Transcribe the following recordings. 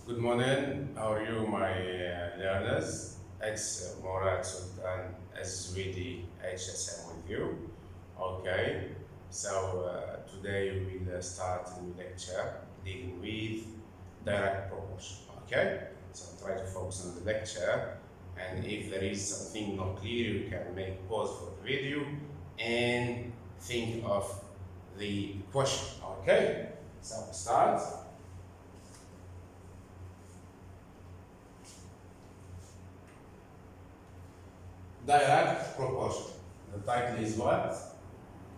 Good morning. How are you, my learners? It's Morad Sultan SVD HSM with you. Okay, so today we'll start a new lecture dealing with direct proportion. Okay, so try to focus on the lecture, and if there is something not clear, you can make pause for the video and think of the question. Okay, so start. Direct proportion. The title is what?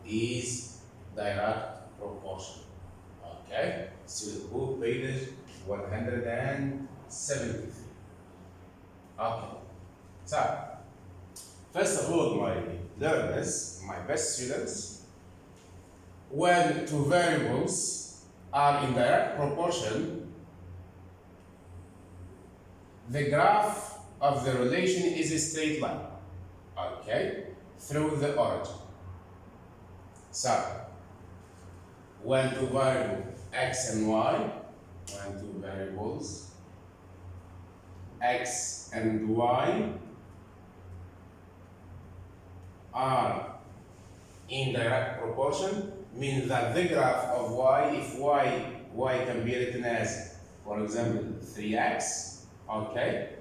Is direct proportion. Okay, student book page 173. Okay, so first of all, my learners, my best students, when two variables are in direct proportion, the graph of the relation is a straight line. Okay, through the origin. So, when two variables x and y, when two variables x and y are in direct proportion, means that the graph of y, if y can be written as, for example, 3x, okay,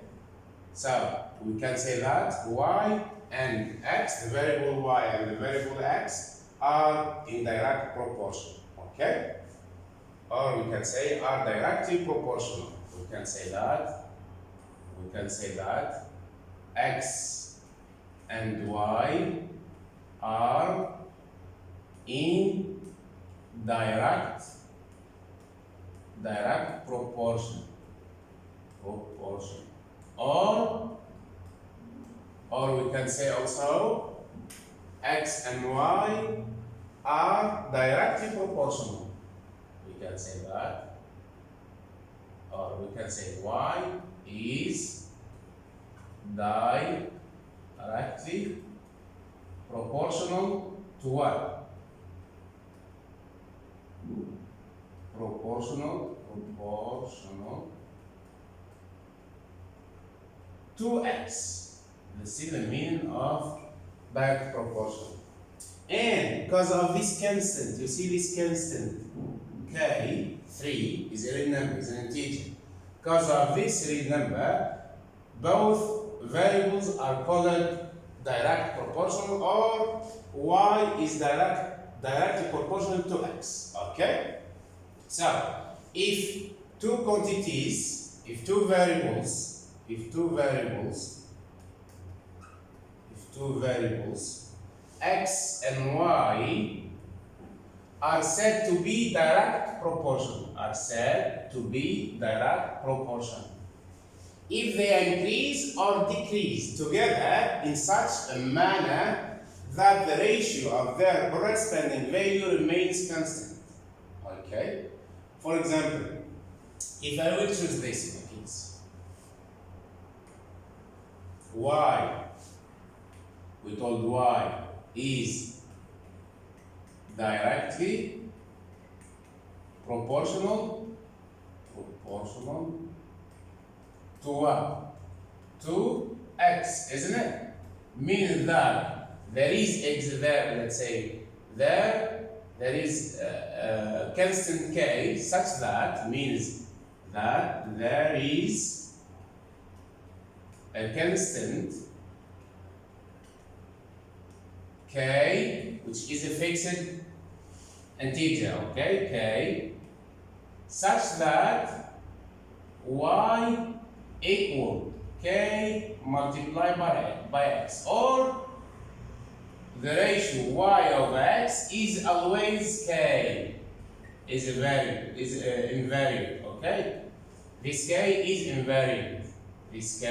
so we can say that y and x, the variable y and the variable x, are in direct proportion, okay? Or we can say are directly proportional. We can say that x and y are in direct proportion. Or we can say also x and y are directly proportional. We can say that. Or we can say y is directly proportional to what? Proportional to x. This is the meaning of direct proportion. And because of this constant, you see this constant, k, 3 is a real number, is an integer. Because of this real number, both variables are called direct proportional, or y is directly proportional to x. Okay? So, if two quantities, if two variables, x and y are said to be direct proportional, if they increase or decrease together in such a manner that the ratio of their corresponding value remains constant. Okay? For example, if I will choose this, my kids, y, we told y is directly proportional to what? To x, isn't it? Meaning that there is x there, let's say, there is a constant k such that means that there is a constant k, which is a fixed integer, okay, k, such that y equal k multiplied by x, or the ratio y over x is always k, is a value, is invariant, okay? This k is invariant, which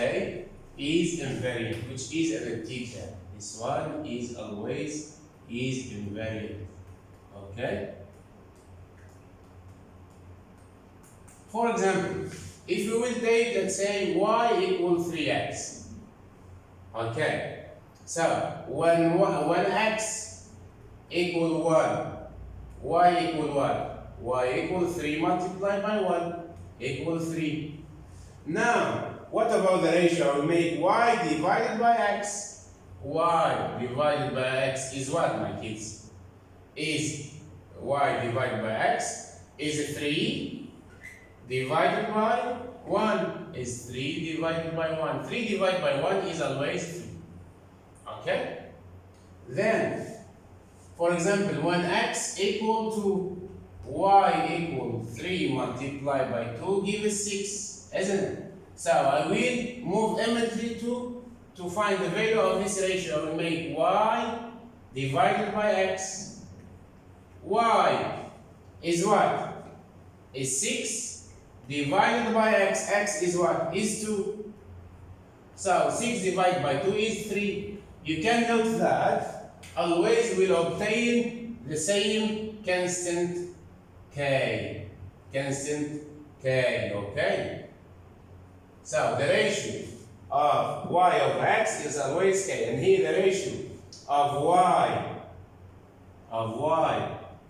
is an integer. This one is always invariant, okay? For example, if we will take, let's say, y equals 3x, okay? So, when x equal 1, y equal what? y equal 3 multiplied by 1 equal 3. Now, what about the ratio? I will make y divided by x. Y divided by x is what, my kids? Is y divided by x is 3 divided by 1 is 3 divided by 1. 3 divided by 1 is always 3. Okay? Then, for example, when x equal to y equal 3 multiplied by 2 gives 6, isn't it? So I will move immediately to find the value of this ratio. I will make y divided by x. Y is what? Is 6 divided by x. X is what? Is 2. So 6 divided by 2 is 3. You can note that always will obtain the same constant k. Constant k, okay? So the ratio of y over x is always k. And here the ratio of y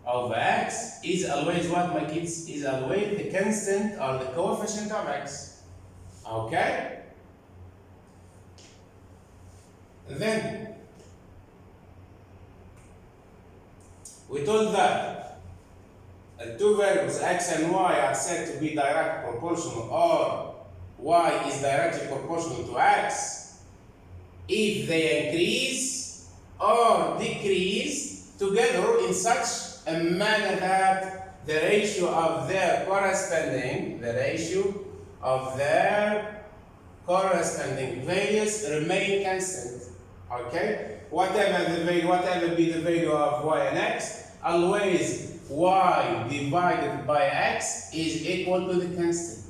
over x is always what, my kids? Is always the constant or the coefficient of x. Okay? Then we told that two variables x and y are said to be direct proportional, or y is directly proportional to x if they increase or decrease together in such a manner that the ratio of their corresponding values remain constant. Okay? Whatever be the value of y and x, always y divided by x is equal to the constant.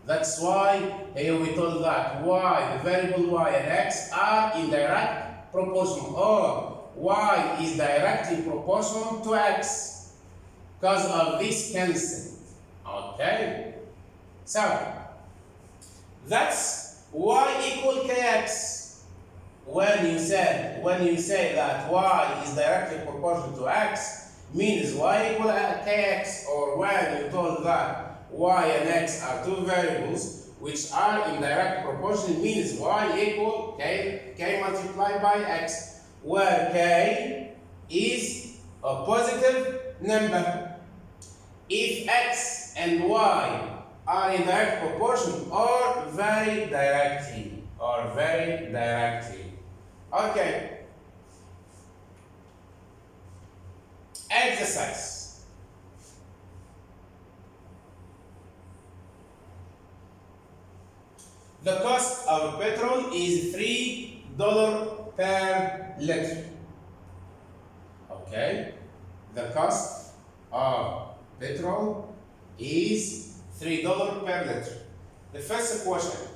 That's why here we told that the variable y and x are in direct proportional, or y is directly proportional to x because of this constant. Okay? So, that's y equal kx. When you say that y is directly proportional to x, means y equal kx, or when you told that y and x are two variables which are in direct proportion, means y equal k multiplied by x, where k is a positive number. If x and y are in direct proportion or very directly. Okay. Exercise. The cost of petrol is $3 per liter. Okay? The cost of petrol is $3 per liter. The first question.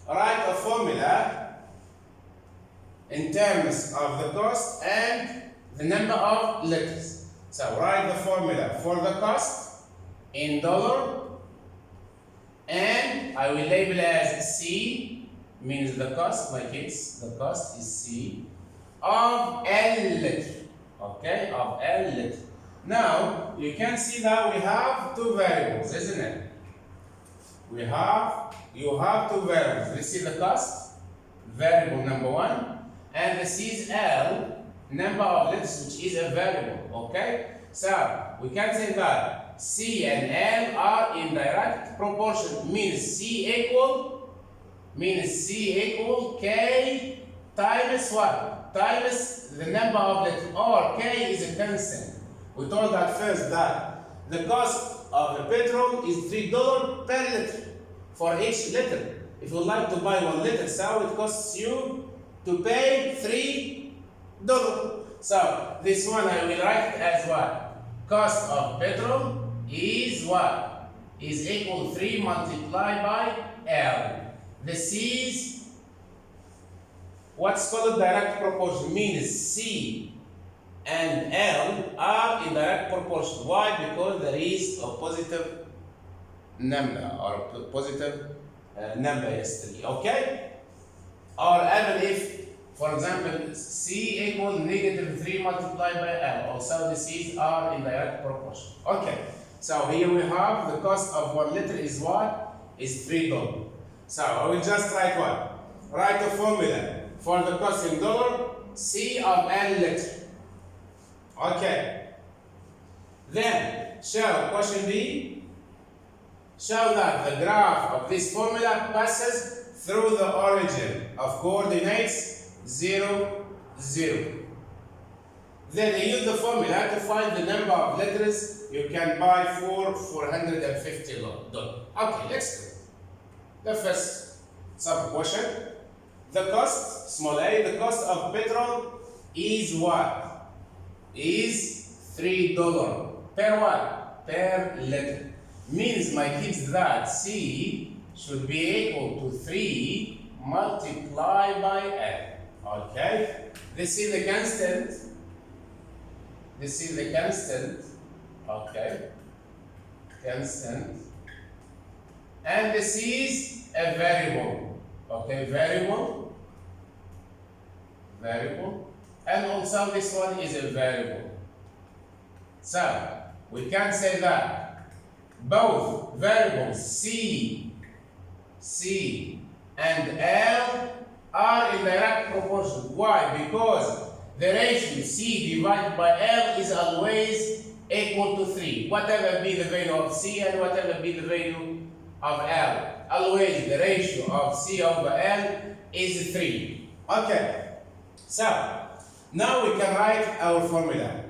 Write a formula in terms of the cost and the number of liters. So write the formula for the cost in dollar, and I will label as C, means the cost, my kids, the cost is C, of L liter. Okay, of L liter. Now, you can see that we have two variables, isn't it? You have two variables. This is the cost, variable number 1, and this is L, number of liters, which is a variable. Okay? So, we can say that C and L are in direct proportion, means C equal K times what? Times the number of liters, or K is a constant. We told that first that the cost of the petrol is $3 per liter for each liter. If you like to buy 1 liter, so it costs you to pay $3. So this one I will write as what? Cost of petrol is what? Is equal to 3 multiplied by L. This is what's called direct proportion, means C and L are in direct proportion. Why? Because there is a positive number, or a positive number is 3. Okay? Or even if, for example, C equals -3 multiplied by L, also the C's are in direct proportion. Okay. So here we have the cost of 1 liter is what? Is $3. So I will just write what? Write a formula for the cost in dollar, C of L liter. Okay. Then show question B. Show that the graph of this formula passes through the origin of coordinates 0, 0. Then you use the formula to find the number of letters you can buy for $450. Okay, let's do it. The first sub-question. The cost, small a, the cost of petrol is what? Is $3 per what? Per liter. Means, my kids, that C should be equal to 3 multiplied by L. Okay? This is the constant. This is the constant. Okay? Constant. And this is a variable. Okay? Variable. Variable. And also this one is a variable. So, we can say that both variables C and L are in direct proportion. Why? Because the ratio C divided by L is always equal to 3. Whatever be the value of C and whatever be the value of L. Always the ratio of C over L is 3. Okay. So, now we can write our formula.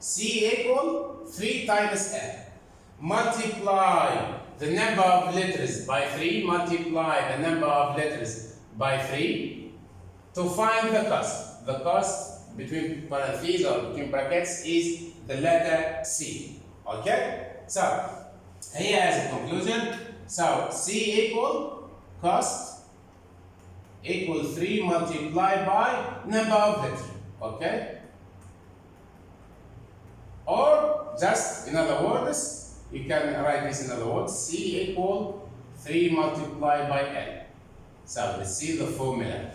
C equal 3 times L. Multiply the number of letters by 3, multiply the number of letters by 3 to find the cost. The cost between parentheses or between brackets is the letter C. Okay? So, here as a conclusion, so C equal cost equal 3 multiplied by number of letters. Okay? Or just in other words, you can write this in other words, C equal 3 multiplied by L. So this is the formula.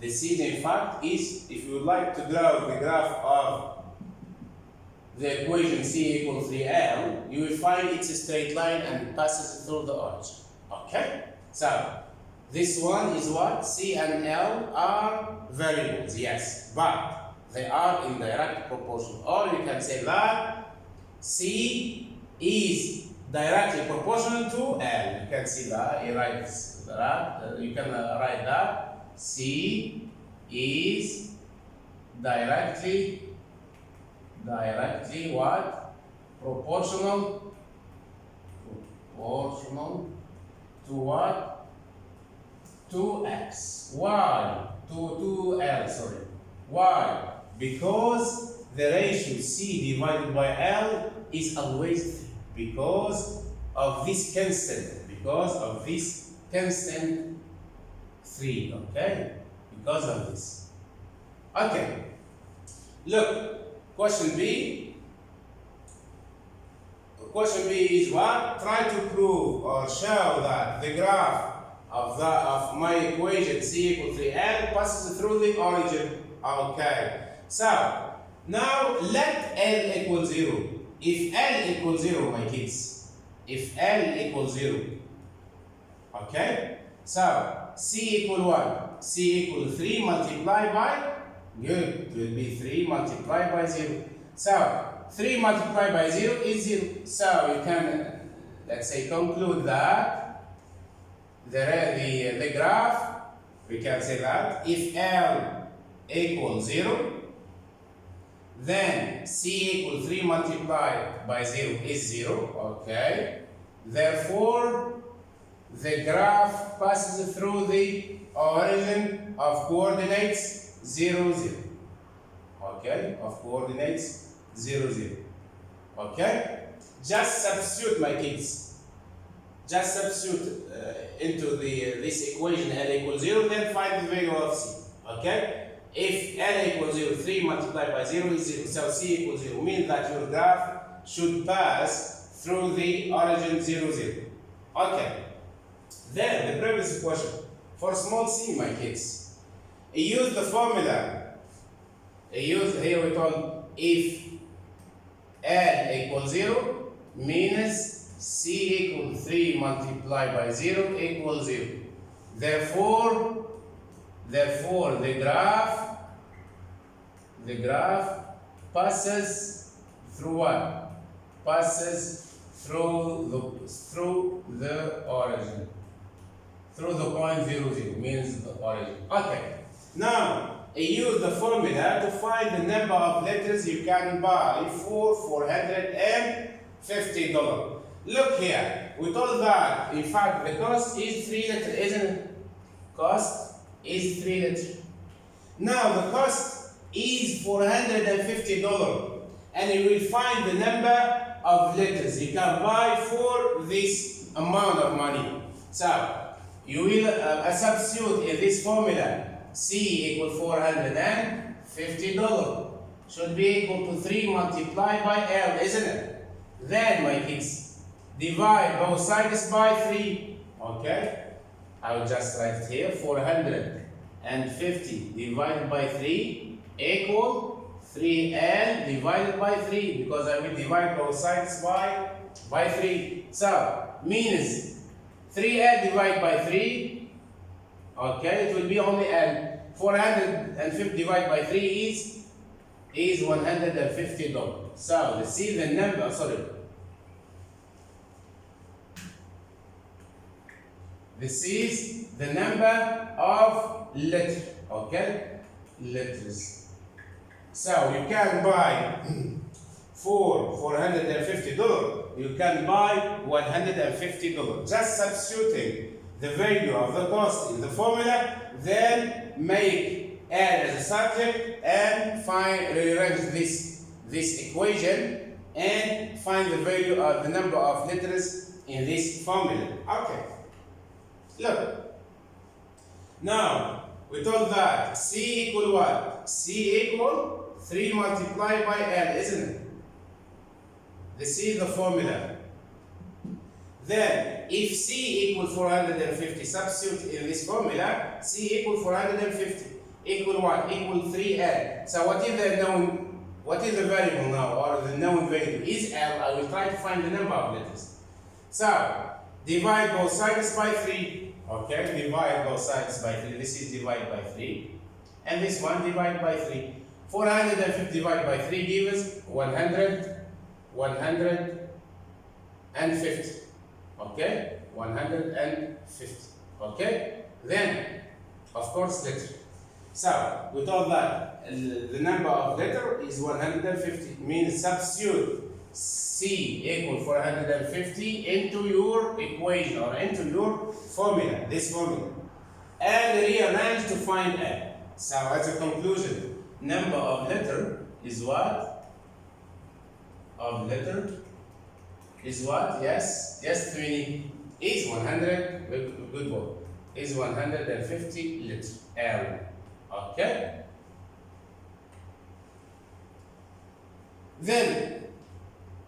The C in fact is, if you would like to draw the graph of the equation C equal 3L, you will find it's a straight line and passes through the origin. Okay? So this one is what? C and L are variables, yes, but they are in direct proportion. Or you can say that C is directly proportional to L. You can see that. You write that. You can write that C is directly what? Proportional to what? To X. Why? To L. Sorry. Why? Because the ratio C divided by L is always 3. Because of this constant. Because of this constant 3. Okay? Because of this. Okay. Look, question B. Question B is what? Try to prove or show that the graph of my equation C equal 3L passes through the origin. Okay. So, now let L equal 0. If L equals 0, my kids, if L equals 0, okay? So, C equal what? C equal 3 multiplied by, good, it will be 3 multiplied by 0. So, 3 multiplied by 0 is 0. So, you can, let's say, conclude that the graph, we can say that if L equals 0, then C equals 3 multiplied by 0 is 0, okay? Therefore, the graph passes through the origin of coordinates 0, 0. Okay? Of coordinates 0, 0. Okay? Just substitute, my kids. Just substitute into this equation L equals 0, then find the value of C. Okay? If L equals 0, 3 multiplied by 0 is 0. So C equals 0 means that your graph should pass through the origin 0, 0. Okay. Then the previous question. For small c, my kids, use the formula. Here we told if L equals 0 means C equals 3 multiplied by 0 equals 0. Therefore, the graph passes through what? Passes through the origin. Through the point 0, 0 means the origin. Okay. Now, use the formula to find the number of letters you can buy for $450. Look here. We told that, in fact, the cost is 3 letters, isn't it? Cost is 3 letters. Now, the cost is $450. And you will find the number of letters you can buy for this amount of money. So, you will substitute in this formula C equals $450. Should be equal to 3 multiplied by L, isn't it? Then, my kids, divide both sides by 3. Okay? I will just write here 450 divided by 3 equal 3L divided by 3, because I will divide both sides by 3. So, means 3L divided by 3, okay, it will be only L. 450 divided by 3 is $150. So, let's see the number, this is the number of letters, okay? Letters. So, you can buy for $450, you can buy $150. Just substituting the value of the cost in the formula, then make L as a subject and rearrange this equation and find the value of the number of letters in this formula. Okay. Look. Now, we told that C equal what? C equal 3 multiplied by L, isn't it? This is the formula. Then, if C equals 450, substitute in this formula, C equals 450, equal what? Equal 3L. So what is the variable now, or the known value? Is L. I will try to find the number of letters. So, divide both sides by 3. Okay, divide both sides by 3. This is divided by 3. And this one divided by 3. 450 divided by 3 gives 150. Okay, 150. Okay, then of course letter. So we told that the number of letter is 150. Means substitute C equal 450 into your equation or into your formula, this formula, and rearrange to find L. So as a conclusion, number of letter is what? Of letter is what? Yes, 20 is 100. Good word. Is 150 letter L. Okay. Then,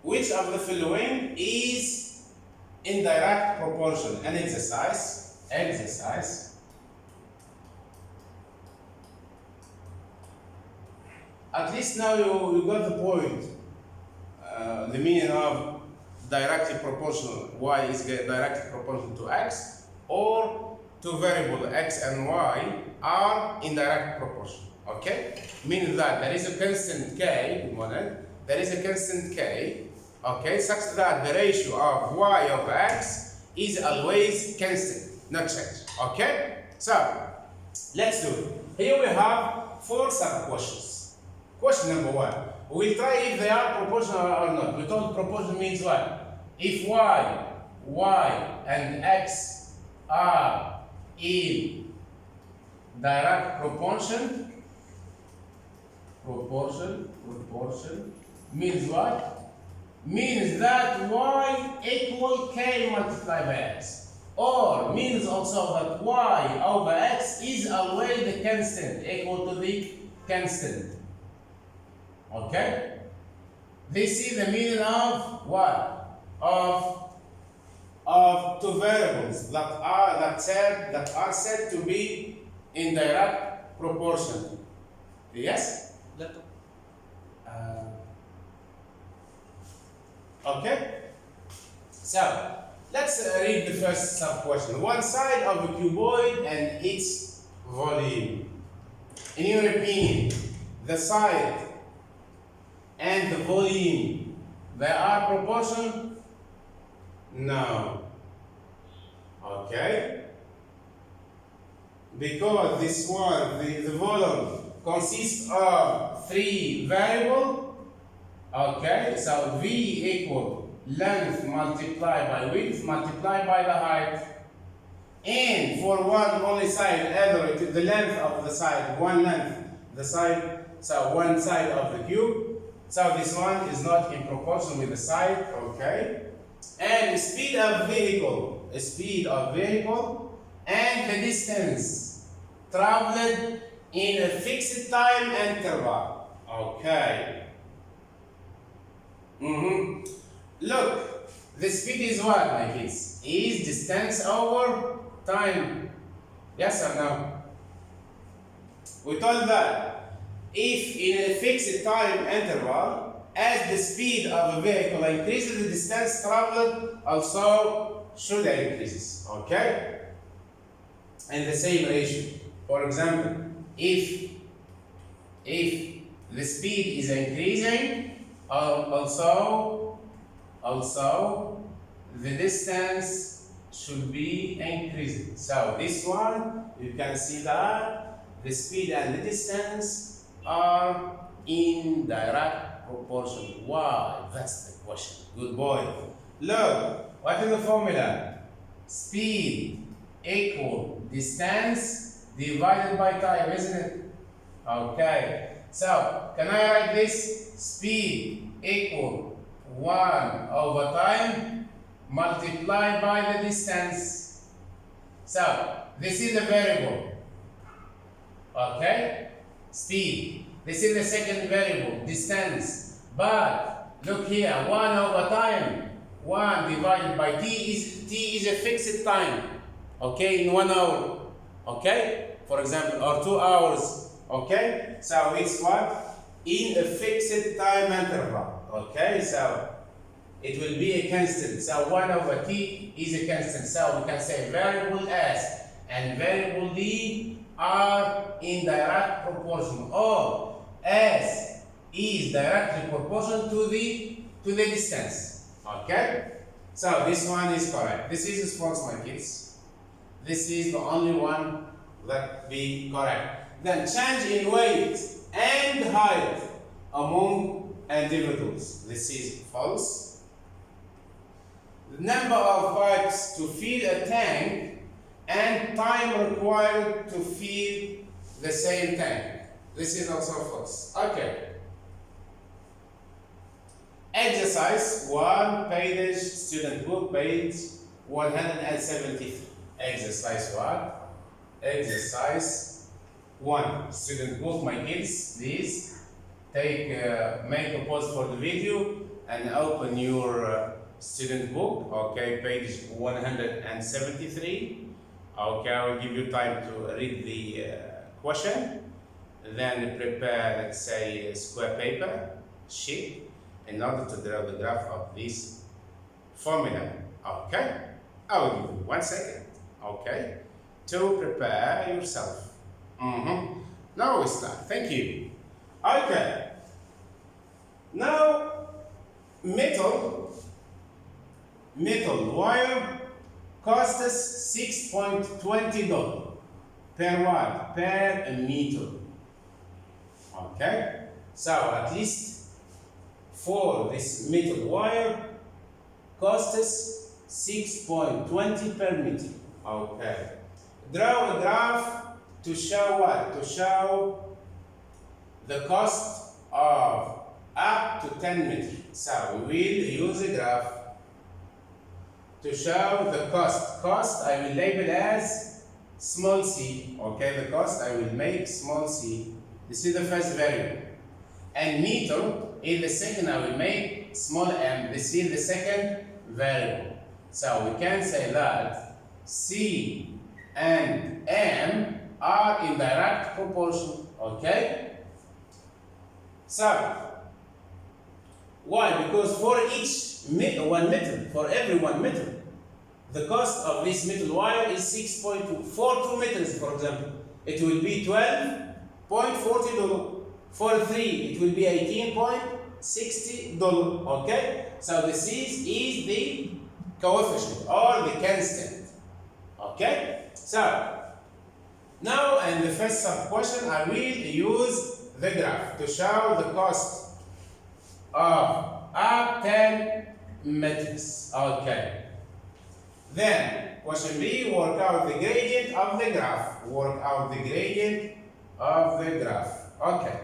which of the following is indirect proportion? An exercise. At least now you got the point. The meaning of directly proportional. Y is directly proportional to X, or two variable X and Y are indirect proportional. Okay? Meaning that there is a constant K, there is a constant K, okay, such that the ratio of Y over X is always constant, not change. Okay? So, let's do it. Here we have 4 sub-questions. Question number 1. We'll try if they are proportional or not. We told proportion means what? If Y and X are in direct proportion means what? Means that Y equal K multiplied by X. Or means also that Y over X is always the constant, equal to the constant. Okay? This is the meaning of what? Of two variables that are said to be in direct proportion. Yes? Okay? So, let's read the first sub-question. One side of a cuboid and its volume. In your opinion, the side and the volume, they are proportional? No. Okay? Because this one, the volume, consists of 3 variables. Okay, so V equal length multiplied by width multiplied by the height. And for one only side, either the length of the side, one length, the side, so one side of the cube. So this one is not in proportion with the side, okay? And speed of vehicle, and the distance traveled in a fixed time interval. Okay. Look, the speed is what, my kids? Is distance over time. Yes or no? We told that if in a fixed time interval, as the speed of a vehicle increases, the distance traveled also should increase. Okay? And the same ratio. For example, if the speed is increasing, also the distance should be increasing. So this one, you can see that the speed and the distance are in direct proportion. Why? That's the question. Good boy. Look, what is the formula? Speed equal distance divided by time, isn't it? Okay. So, can I write this? Speed equal 1 over time multiplied by the distance. So, this is the variable. Okay? Speed. This is the second variable, distance. But, look here, 1 over time. 1 divided by t is a fixed time. Okay, in 1 hour. Okay? For example, or 2 hours. Okay, so it's what? In a fixed time interval. Okay, so it will be a constant. So 1 over t is a constant. So we can say variable s and variable d are in direct proportion, or s is directly proportional to the distance. Okay, so this one is correct. This is false, my kids. This is the only one that be correct. Then change in weight and height among individuals. This is false. The number of pipes to fill a tank and time required to fill the same tank. This is also false. Okay. Exercise 1, page student book, page 173. Exercise 1. Exercise 1, student book, my kids, please make a pause for the video and open your student book, okay, page 173. Okay, I will give you time to read the question, then prepare, let's say, a square paper sheet in order to draw the graph of this formula. Okay, I will give you 1 second, okay, to prepare yourself. Now we start. Thank you. Okay. Now, metal wire costs us $6.20 per what? Per meter. Okay. So at least for this metal wire costs us $6.20 per meter. Okay. Draw a graph to show what? To show the cost of up to 10 meters. So we will use a graph to show the cost. Cost I will label as small c. Okay, the cost I will make small c. This is the first variable. And meter is the second I will make small m. This is the second variable. So we can say that c and m are in direct proportion, okay? So, why? Because for each 1 meter, for every 1 meter, the cost of this metal wire is 6.2. For 2 meters, for example, it will be $12.40. For 3, it will be $18.60. Okay? So this is the coefficient or the constant. Okay? So now in the first sub question, I will use the graph to show the cost of up 10 meters. Okay. Then question B, work out the gradient of the graph. Work out the gradient of the graph. Okay.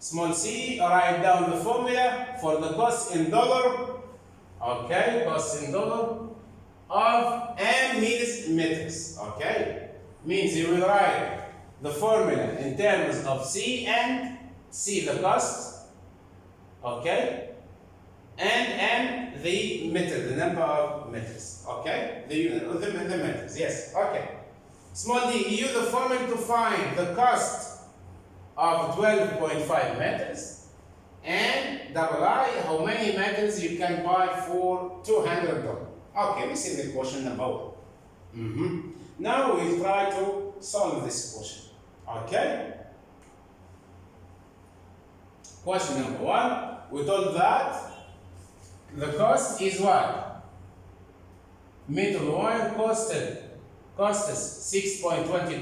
Small c, write down the formula for the cost in dollar. Okay, cost in dollar of m meters. Okay. Means you will write the formula in terms of C and C the cost, okay, and M the meter, the number of meters, okay, the unit of the meters, yes, okay. Small d, use the formula to find the cost of 12.5 meters, and double I, how many meters you can buy for $200. Okay, we see the question number 1. Now we try to solve this question. Okay? Question number 1. We told that the cost is what? Metal wire costs $6.20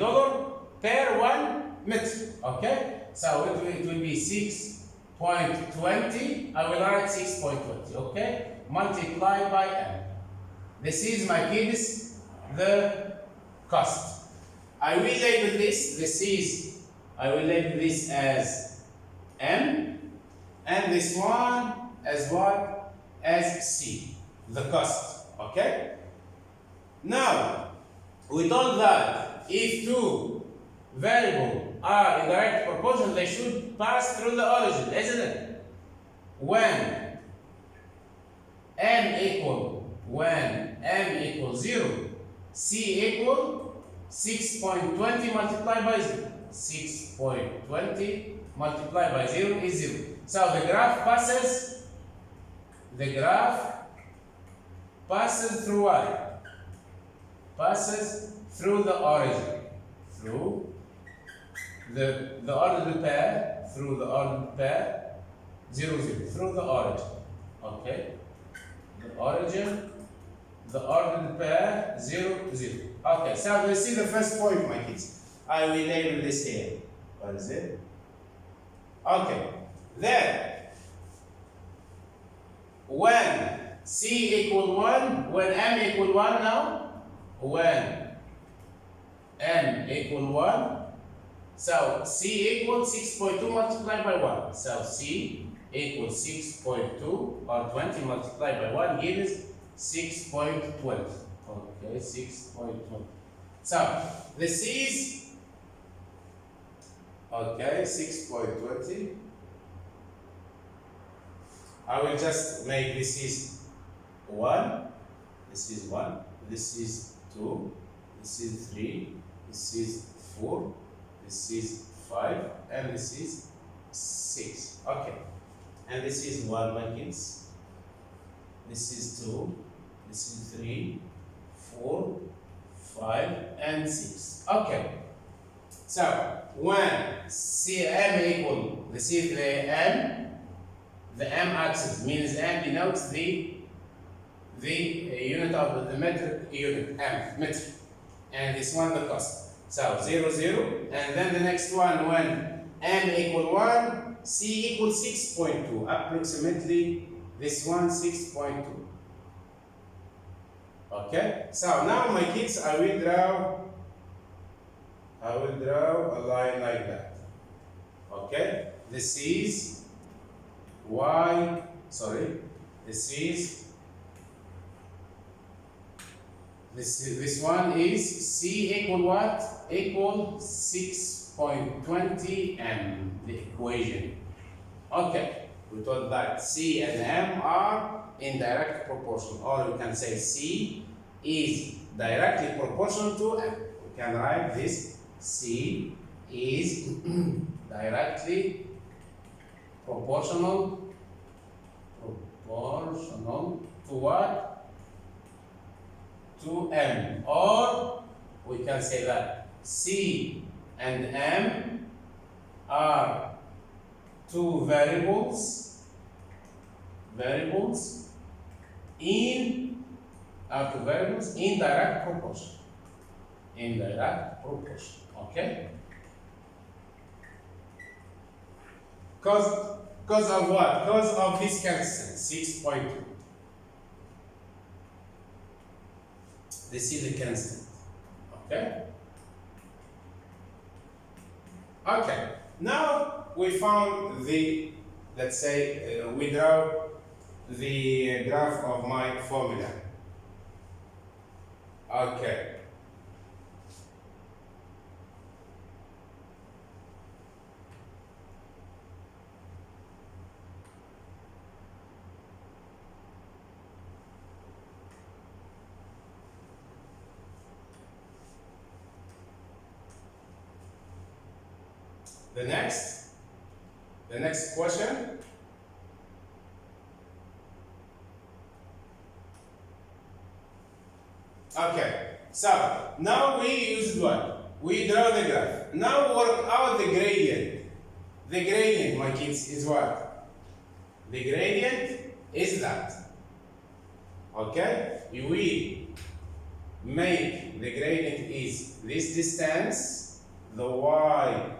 per 1 meter. Okay? So it will be 6.20. I will write 6.20. Okay? Multiplied by M. This is my kids, the cost. I will label this. I will label this as M, and this one as what? As C, the cost. Okay? Now, we told that if two variables are in direct proportion, they should pass through the origin, isn't it? When M equals 0, C equal 6.20 multiplied by 0. 6.20 multiplied by 0 is 0. So the graph passes through what? Passes through the origin. Through the ordered pair, 0, 0, through the origin. Okay? The ordered pair, 0, 0. Okay, so we see the first point, my kids. I will label this here. What is it? Okay. Then, when C equal 1, when M equal 1 now, when M equal 1, so C equals 6.2 multiplied by 1. So C equals 6.2 or 20 multiplied by 1 gives 6.20. Okay, 6.20. So this is, okay, 6.20. I will just make this is 1, this is 1, this is 2, this is 3, this is 4, this is 5, and this is 6. Okay, and this is 1, my kids. This is 2, this is 3, 4, 5, and 6. Okay. So when CM equal, this is the M axis means M denotes the unit of the metric unit, M, metric. And this one the cost. So 0, 0, and then the next one when M equal 1, C equals 6.2, approximately this one 6.2. Okay, so now my kids, I will draw a line like that. Okay, this is Y, sorry, this one is C equal what? Equal 6.20 M, the equation. Okay, we thought that C and M are in direct proportion, or we can say C is directly proportional to M. We can write this: C is directly proportional to proportional to what? To M. Or we can say that C and M are two variables in direct proportion. In direct proportion. Okay? Because of what? Because of this constant, 6.2. This is the constant. Okay? Okay. Now we found the, let's say, we draw the graph of my formula. Okay. The next question. Okay, so now we use what? We draw the graph. Now work out the gradient. The gradient, my kids, is what? The gradient is that. Okay? We make the gradient is this distance, the y.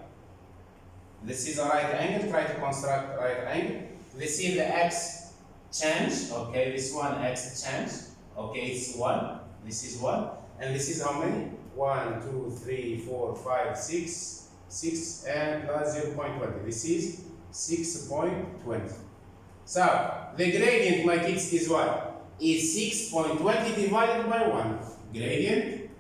This is a right angle, try to construct a right angle. This is the x change, okay, this one x change, okay, it's 1, this is 1, and this is how many? 1, 2, 3, 4, 5, 6, 6, and plus 0.20. This is 6.20. So, the gradient, my kids, is what? Is 6.20 divided by 1. Gradient,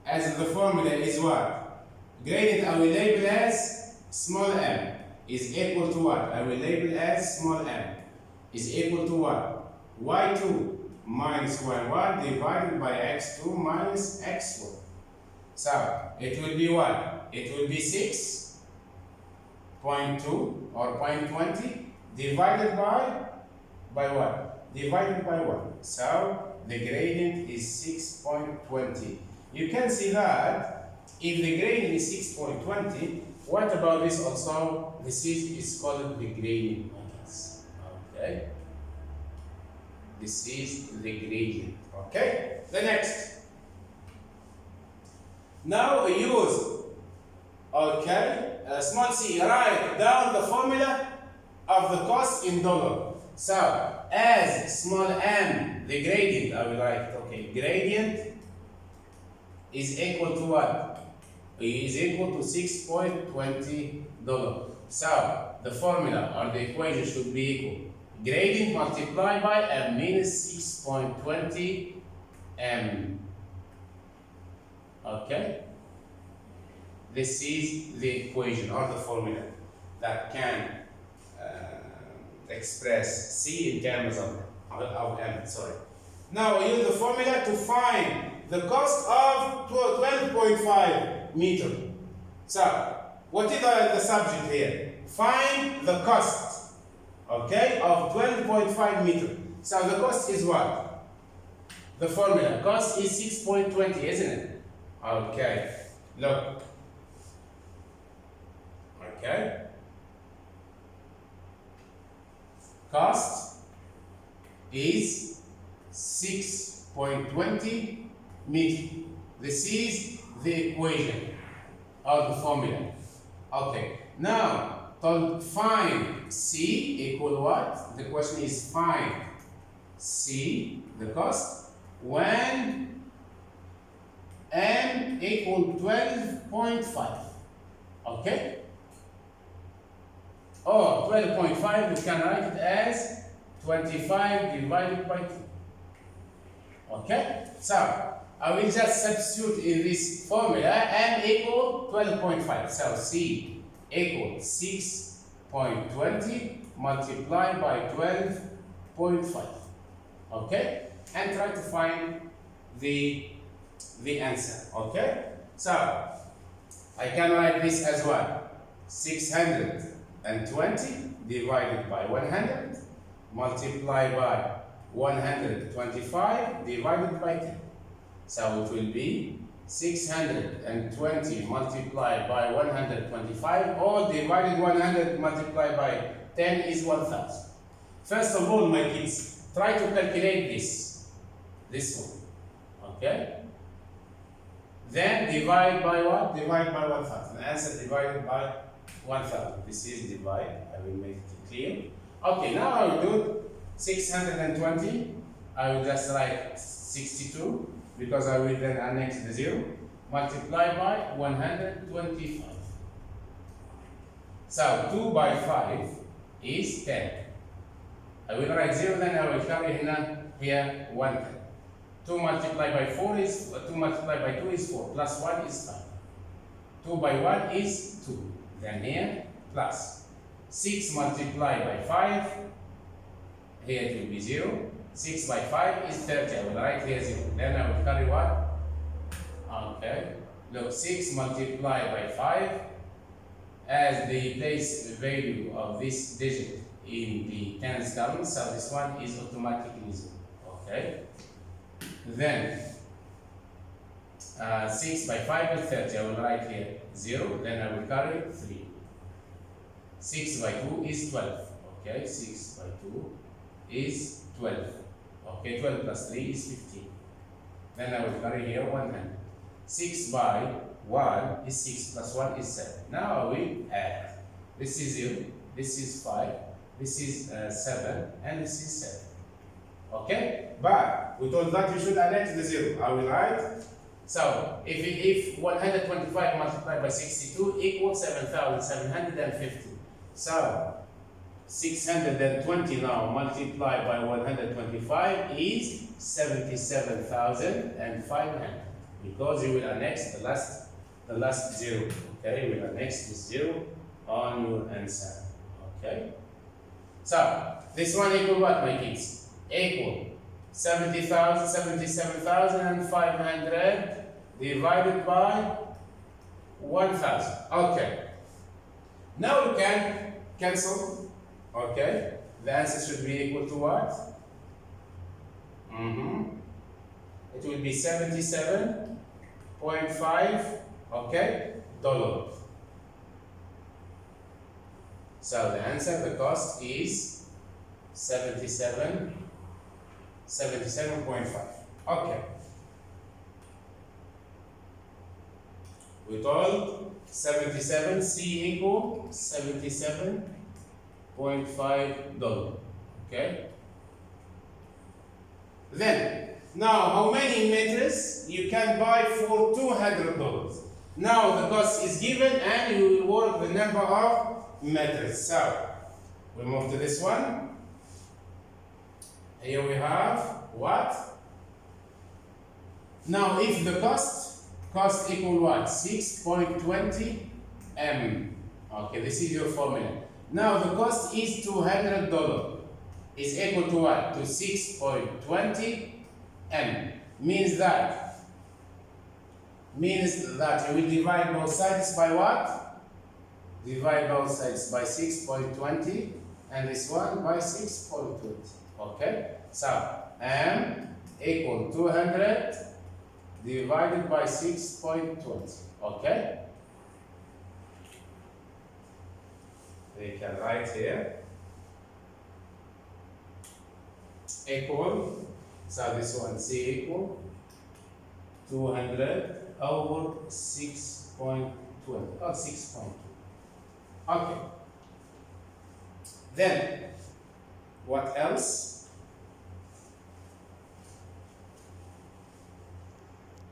as the formula is what? Gradient I will label as small m is equal to what? I will label as small m is equal to what? y2 minus y1 divided by x2 minus x1. So it will be what? It will be 6.2 or 0.20 divided by what? Divided by 1. So the gradient is 6.20. You can see that if the gradient is 6.20, what about this also? This is called the gradient. Okay? This is the gradient. Okay? The next. Now use, okay, small c, write down the formula of the cost in dollar. So, as small m, the gradient, I will write, okay, gradient is equal to what? Is equal to $6.20. So, the formula or the equation should be equal. Gradient multiplied by m means 6.20 m. Okay? This is the equation or the formula that can express C in terms of m. Sorry. Now we use the formula to find the cost of 12.5 meter. So, what is the subject here? Find the cost, okay, of 12.5 meter. So the cost is what? The formula. Cost is 6.20, isn't it? Okay. Look. Okay. Cost is 6.20 meter. This is the equation or the formula. Okay. Now, to find C equal what? The question is find C, the cost, when M equal 12.5. Okay? Or 12.5, we can write it as 25 divided by 2. Okay? So, I will just substitute in this formula M equal 12.5. So, C equals 6.20 multiplied by 12.5. Okay? And try to find the answer. Okay? So, I can write this as what? 600 divided by 100 multiplied by 125 divided by 10. So it will be 620 multiplied by 125 or divided 100 multiplied by 10 is 1000. First of all, my kids, try to calculate this one, okay? Then divide by what? Divide by 1000. The answer divided by 1000. This is divide. I will make it clear. Okay, now I will do 620. I will just write 62 because I will then annex the 0. Multiply by 125. So 2 by 5 is 10. I will write 0, then I will carry here 1 10. 2 multiplied by 4 is 2 multiplied by 2 is 4, plus 1 is 5. 2 by 1 is 2. Then here plus 6 multiplied by 5, here it will be 0. 6 by 5 is 30. I will write here 0. Then I will carry what? Okay. Look, 6 multiplied by 5 as the place value of this digit in the tens column, so this one is automatically 0. Okay. Then 6 by 5 is 30. I will write here 0. Then I will carry 3. 6 by 2 is 12. Okay, 6 by 2 is 12. Okay, 12 plus 3 is 15. Then I will carry here 100. 6 by 1 is 6 plus 1 is 7. Now I will add. This is 0, this is 5, this is 7, and this is 7. Okay? But we told that you should annex the 0. I will write. So if 125 multiplied by 62 equals 7,750. So 620 now multiplied by 125 is 77,500 because you will annex the last 0. Okay, you will annex this 0 on your answer. Okay. So this one equal what, my kids? Equal 77,500 divided by 1,000. Okay. Now we can cancel. Okay. The answer should be equal to what? It will be 77.5. Okay. $. So the answer, the cost is 77.5. Okay. We told 77 C equal $77.5. Okay. Then now how many meters you can buy for $200? Now the cost is given and you will work the number of meters. So we move to this one. Here we have what? Now if the cost equal what? 6.20 M. Okay, this is your formula. Now the cost is $200 is equal to what? To 6.20 M. Means that you will divide both sides by what? Divide both sides by 6.20 and this one by 6.20. Okay? So M equal 200 divided by 6.20. Okay? We can write here equal, so this one C equal 200 over 6.20 or 6.2. Okay. Then what else?